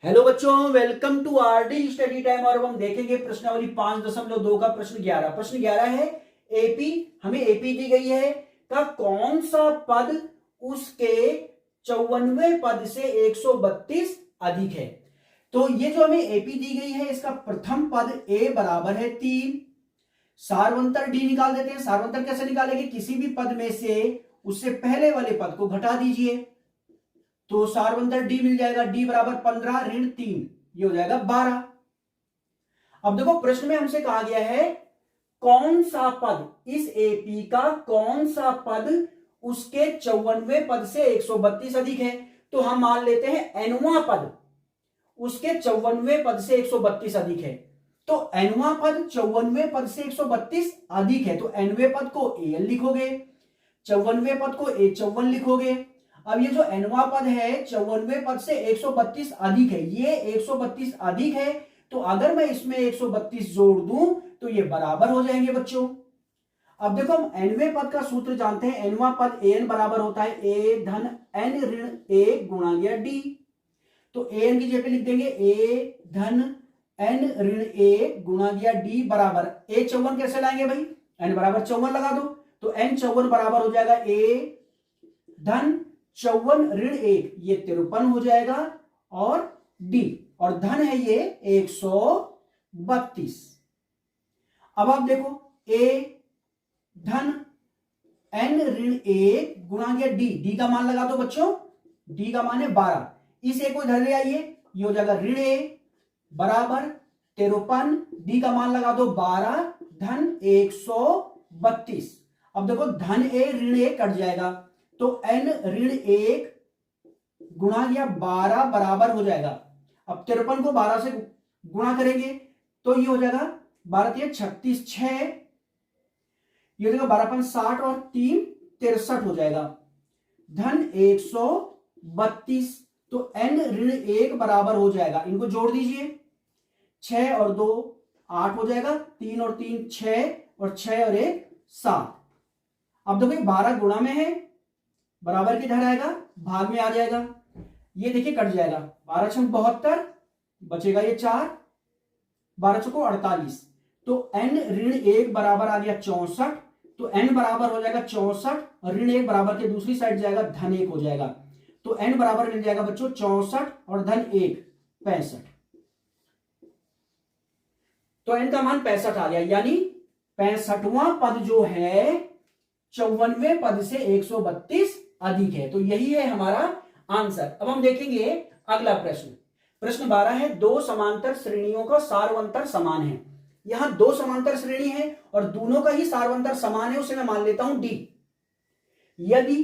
Hello बच्चों, welcome to RD study time. और अब हम देखेंगे प्रश्नावली 5.2 का प्रश्न 11। प्रश्न 11 है एपी, हमें एपी दी गई है का कौन सा पद उसके 54वें पद से 132 अधिक है। तो ये जो हमें एपी दी गई है इसका प्रथम पद ए बराबर है 3। सार्वंतर डी निकाल देते हैं। सार्वंतर कैसे निकालेंगे, किसी भी पद में से उससे पहले वाले पद को घटा दीजिए तो सार्वंतर डी मिल जाएगा। डी बराबर 15 ऋण 3, ये हो जाएगा 12। अब देखो प्रश्न में हमसे कहा गया है कौन सा पद, इस एपी का कौन सा पद उसके 54वें पद से 132 अधिक है। तो हम मान लेते हैं एनवां पद उसके 54वें पद से 132 अधिक है। तो एनवां पद 54वें पद से 132 अधिक है तो एनवें पद को एल लिखोगे, 54वें पद को ए 54 लिखोगे। अब ये जो एनवा पद है 54वें पद से 132 अधिक है, ये 132 अधिक है तो अगर मैं इसमें 132 जोड़ दूं तो ये बराबर हो जाएंगे बच्चों। अब देखो हम एनवें पद का सूत्र जानते हैं। एनवा पद एन बराबर होता है ए धन एन ऋण ए गुणा लिया डी। तो एन की जगह लिख देंगे ए धन एन ऋण ए गुणा लिया डी बराबर ए 54 कैसे लाएंगे भाई, एन बराबर 54 लगा दो तो एन 54 बराबर हो जाएगा ए धन 54 ऋण 1, ये 53 हो जाएगा और डी और धन है ये 132। अब आप देखो ए धन एन ऋण 1 गुणा गया डी, डी का मान लगा दो बच्चों, डी का मान है 12। इस एक को इधर ले आइए, ये हो जाएगा ऋण ए बराबर 53, डी का मान लगा दो 12 धन 132। अब देखो धन ए ऋण ए कट जाएगा तो n ऋण 1 गुणा या 12 बराबर हो जाएगा। अब 53 को 12 से गुणा करेंगे तो ये हो जाएगा 12 3 36 6, ये हो जाएगा 12 5 60 और 3 63 हो जाएगा धन 132। तो n ऋण 1 बराबर हो जाएगा, इनको जोड़ दीजिए 6 और 2 8 हो जाएगा, 3 और 3 6 और 6 और 1 7। अब देखो 12 गुणा में है, बराबर किधर आएगा, भाग में आ जाएगा, ये देखिए कट जाएगा 12 छंग 72, बचेगा ये 4, 12 छंग 48। तो n ऋण 1 बराबर आ गया 64, तो n बराबर हो जाएगा 64 और ऋण 1 बराबर के दूसरी साइड जाएगा धन 1 हो जाएगा। तो n बराबर मिल जाएगा बच्चों 64 और धन 1 65। तो n का मान 65 आ गया, यानी 65वां पद जो है 54वें पद से 132 अधिक है। तो यही है हमारा आंसर। अब हम देखेंगे अगला प्रश्न। प्रश्न 12 है दो समांतर श्रेणियों का सार्वंतर समान है। यहां दो समांतर श्रेणी है और दोनों का ही सार्वंतर समान है, उसे मैं मान लेता हूं डी। यदि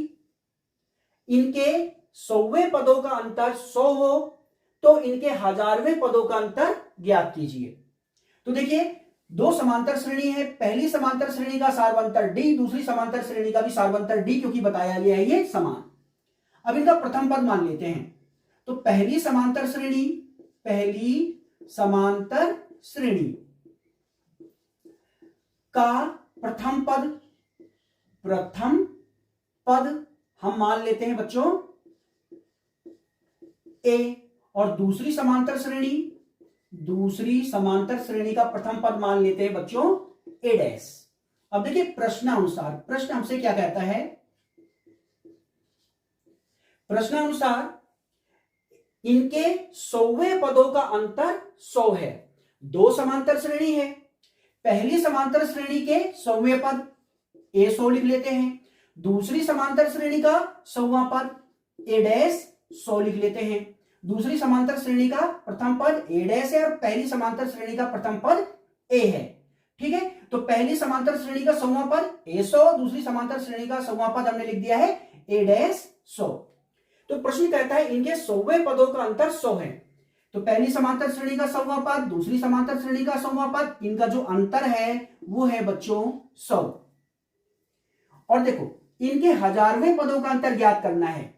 इनके 100वें पदों का अंतर 100 हो तो इनके 1000वें पदों का अंतर ज्ञात कीजिए। तो देखिए दो समांतर श्रेणी है, पहली समांतर श्रेणी का सार्वंतर डी, दूसरी समांतर श्रेणी का भी सार्वंतर डी, क्योंकि बताया गया है ये समान। अब इनका प्रथम पद मान लेते हैं। तो पहली समांतर श्रेणी का प्रथम पद हम मान लेते हैं बच्चों ए, और दूसरी समांतर श्रेणी का प्रथम पद मान लेते हैं बच्चों ए डैश। अब देखिए प्रश्नानुसार, प्रश्न हमसे क्या कहता है, प्रश्नानुसार इनके 100वें पदों का अंतर 100 है। दो समांतर श्रेणी है, पहली समांतर श्रेणी के 100वें पद ए 100 लिख लेते हैं, दूसरी समांतर श्रेणी का 100वां पद ए डैश 100 लिख लेते हैं। दूसरी समांतर श्रेणी का प्रथम पद ए डैश है और पहली समांतर श्रेणी का प्रथम पद ए है। ठीक है, तो पहली समांतर श्रेणी का 100वां पद ए 100, दूसरी समांतर श्रेणी का 100वां पद हमने लिख दिया है ए डैश 100। तो प्रश्न कहता है इनके 100वें पदों का अंतर 100 है। तो पहली समांतर श्रेणी का 100वां पद, दूसरी समांतर श्रेणी का 100वां पद, इनका जो अंतर है वो है बच्चों 100। और देखो इनके 1000वें पदों का अंतर ज्ञात करना है।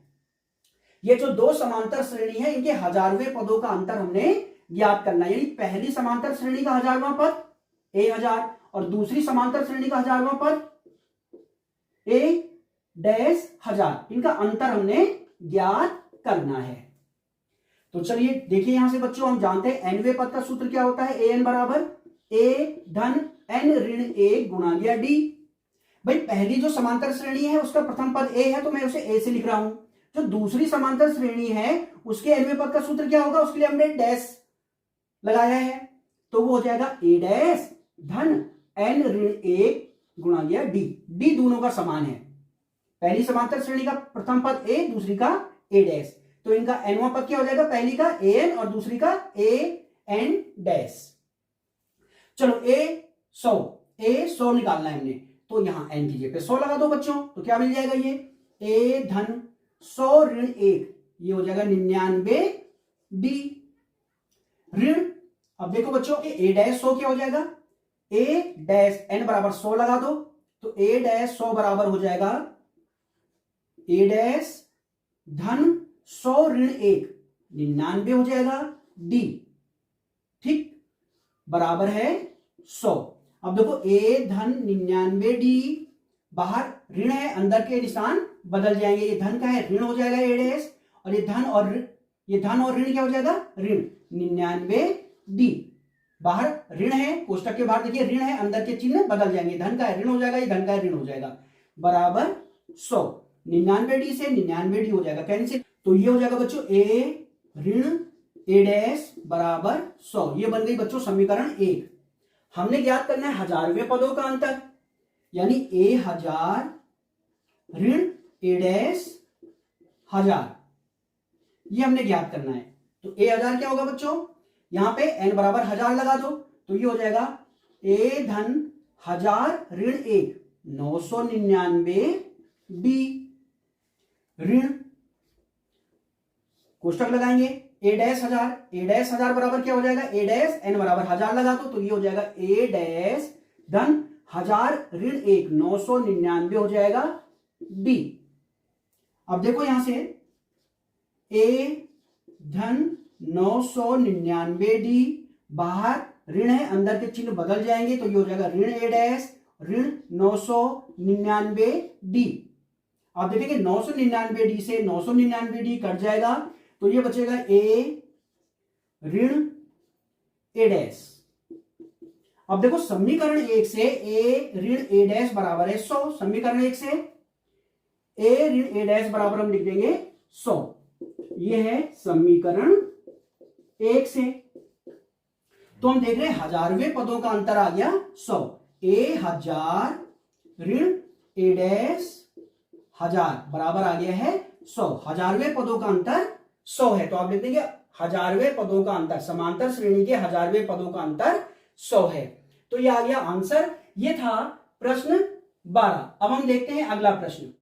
ये जो दो समांतर श्रेणी है इनके 1000वें पदों का अंतर हमने ज्ञात करना है। यानी पहली समांतर श्रेणी का 1000वां पद ए 1000 और दूसरी समांतर श्रेणी का 1000वां पद ए डैश 1000, इनका अंतर हमने ज्ञात करना है। तो चलिए देखिए यहां से बच्चों, हम जानते हैं nवें पद का सूत्र क्या होता है, an बराबर a धन n ऋण 1 गुणा गया d। भाई पहली जो समांतर श्रेणी है उसका प्रथम पद a है, तो मैं उसे a से लिख रहा हूं। जो दूसरी समांतर श्रेणी है उसके nवें पद का सूत्र क्या होगा, उसके लिए हमने डैश लगाया है, तो वो हो जाएगा a डैश धन n ऋण 1 गुणा गया d। d दोनों का समान है, पहली समांतर श्रेणी का प्रथम पद a, दूसरी का a डैश, तो इनका nवां पद क्या हो जाएगा, पहली का an और दूसरी का an डैश। चलो a 100 निकालना है हमने, तो यहां n की जगह पे 100 लगा दो बच्चों, तो क्या मिल जाएगा, ये a धन 100 ऋण 1, ये हो जाएगा 99 d ऋण। अब देखो बच्चों a डैश 100 क्या हो जाएगा, a डैश n बराबर 100 लगा दो, तो a डैश 100 बराबर हो जाएगा a डैश धन 100 ऋण 1 99 हो जाएगा d, ठीक, बराबर है 100। अब देखो a धन 99 d, बाहर ऋण है, अंदर के निशान बदल जाएंगे, ये धन का है ऋण हो जाएगा a डैश, और ये धन और ऋण क्या हो जाएगा, ऋण 99 d, बाहर ऋण है, कोष्टक के बाहर देखिए ऋण है, अंदर के चिन्ह बदल जाएंगे, धन का है ऋण हो जाएगा, ये धन का है ऋण हो जाएगा, बराबर 100। 99 डी से 99 डी हो जाएगा कैंसिल, तो ये हो जाएगा बच्चों a ऋण a डैश बराबर 100। ये बन गई बच्चों समीकरण 1। हमने ज्ञात करना है हजारवें पदों का अंतर, यानी a 1000 ऋण a डैश 1000, ये हमने ज्ञात करना है। तो a 1000 क्या होगा बच्चों, यहां पे n बराबर 1000 लगा दो, तो ये हो जाएगा a धन 1000 ऋण 1 999 d ऋण, कोष्टक लगाएंगे a डैश 1000 बराबर क्या हो जाएगा, a डैश n बराबर 1000 लगा दो, तो ये हो जाएगा a डैश धन 1000 ऋण 1 999 हो जाएगा d। अब देखो यहां से a धन 999 d, बाहर ऋण है, अंदर के चिन्ह बदल जाएंगे, तो ये हो जाएगा ऋण a डैश ऋण 999 d। आप देखेंगे 999 डी से 999 डी कट जाएगा, तो ये बचेगा a ऋण a डैश। अब देखो समीकरण 1 से a ऋण a डैश बराबर है 100, समीकरण 1 से a ऋण a डैश बराबर हम लिख देंगे 100, ये है समीकरण 1 से। तो हम देख रहे हैं हजारवें पदों का अंतर आ गया 100, a 1000 ऋण a डैश 1000 बराबर आ गया है 100। हजारवें पदों का अंतर 100 है, तो आप लिख देंगे हजारवें पदों का अंतर, समांतर श्रेणी के हजारवें पदों का अंतर 100 है। तो ये आ गया आंसर, ये था प्रश्न 12। अब हम देखते हैं अगला प्रश्न।